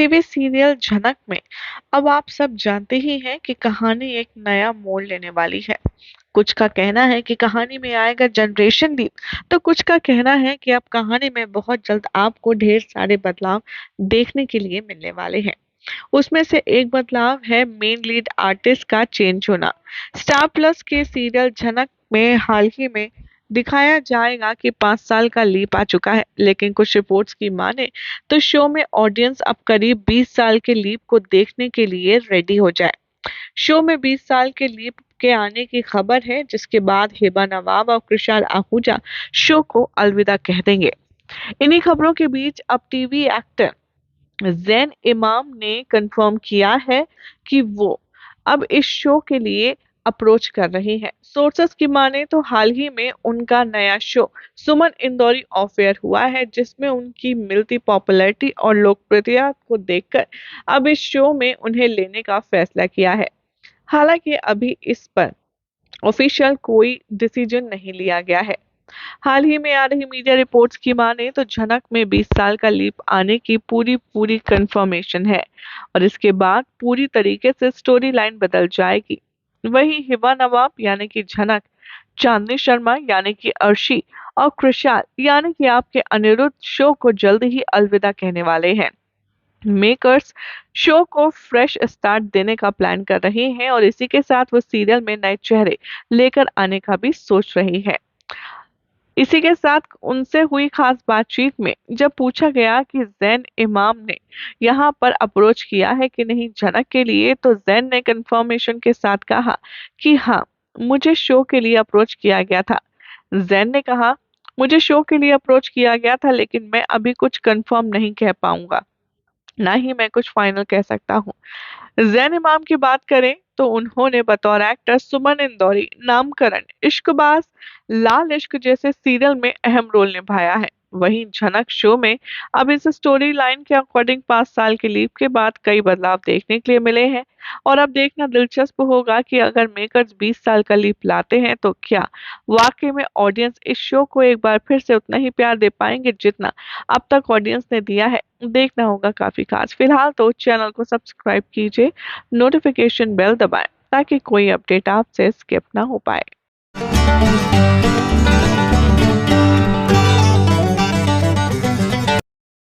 TV serial झनक में अब आप सब जानते ही हैं कि कहानी एक नया मोड़ लेने वाली है। कुछ का कहना है कि कहानी में आएगा जनरेशन लीप, तो कुछ का कहना है कि अब कहानी में बहुत जल्द आपको ढेर सारे बदलाव देखने के लिए मिलने वाले हैं। उसमें से एक बदलाव है मेन लीड आर्टिस्ट का चेंज होना। स्टार प्लस के सीरियल झनक में हाल ही में दिखाया जाएगा कि 5 साल का लीप आ चुका है, लेकिन कुछ रिपोर्ट्स की माने तो शो में ऑडियंस अब करीब 20 साल के लीप को देखने के लिए रेडी हो जाए। शो में 20 साल के लीप के आने की खबर है, जिसके बाद हिबा नवाब और कृषाल आहूजा शो को अलविदा कह देंगे। इन्हीं खबरों के बीच अब टीवी एक्टर ज़ैन इमाम ने कंफर्म किया है कि वो अब इस शो के लिए अप्रोच कर रही हैं। सोर्सेस की माने तो हाल ही में उनका नया show Suman Indori of air हुआ है, जिसमें उनकी मिलती पॉपुलैरिटी और लोकप्रियता को देखकर अब इस शो में उन्हें लेने का फैसला किया है। हालांकि अभी इस पर ऑफिशियल कोई डिसीजन नहीं लिया गया है। हाल ही में आ रही मीडिया रिपोर्ट्स की माने तो झनक में 20 साल का लीप आने की पूरी पूरी कंफर्मेशन है और इसके बाद पूरी तरीके से स्टोरी लाइन बदल जाएगी। वहीं हिबा नवाब यानी कि झनक, चांदनी शर्मा यानी कि अर्शी और कृषाल यानी कि आपके अनिरुद्ध शो को जल्द ही अलविदा कहने वाले हैं। मेकर्स शो को फ्रेश स्टार्ट देने का प्लान कर रहे हैं और इसी के साथ वो सीरियल में नए चेहरे लेकर आने का भी सोच रही है। इसी के साथ उनसे हुई खास बातचीत में जब पूछा गया कि ज़ैन इमाम ने यहाँ पर अप्रोच किया है कि नहीं झनक के लिए, तो ज़ैन ने कंफर्मेशन के साथ कहा कि हाँ, मुझे शो के लिए अप्रोच किया गया था। ज़ैन ने कहा, मुझे शो के लिए अप्रोच किया गया था, लेकिन मैं अभी कुछ कंफर्म नहीं कह पाऊंगा, ना ही मैं कुछ फाइनल कह सकता हूँ। ज़ैन इमाम की बात करें तो उन्होंने बतौर एक्टर सुमन इंदौरी, नामकरण, इश्कबाज, लाल इश्क जैसे सीरियल में अहम रोल निभाया है। वहीं झनक शो में अब इस स्टोरी लाइन के अकॉर्डिंग 5 साल के लीप के बाद कई बदलाव देखने के लिए मिले हैं और अब देखना दिलचस्प होगा कि अगर मेकर्स 20 साल का लीप लाते हैं तो क्या वाकई में ऑडियंस इस शो को एक बार फिर से उतना ही प्यार दे पाएंगे जितना अब तक ऑडियंस ने दिया है। देखना होगा काफी खास। फिलहाल तो चैनल को सब्सक्राइब कीजिए, नोटिफिकेशन बेल दबाएं ताकि कोई अपडेट आपसे स्किप ना हो पाए।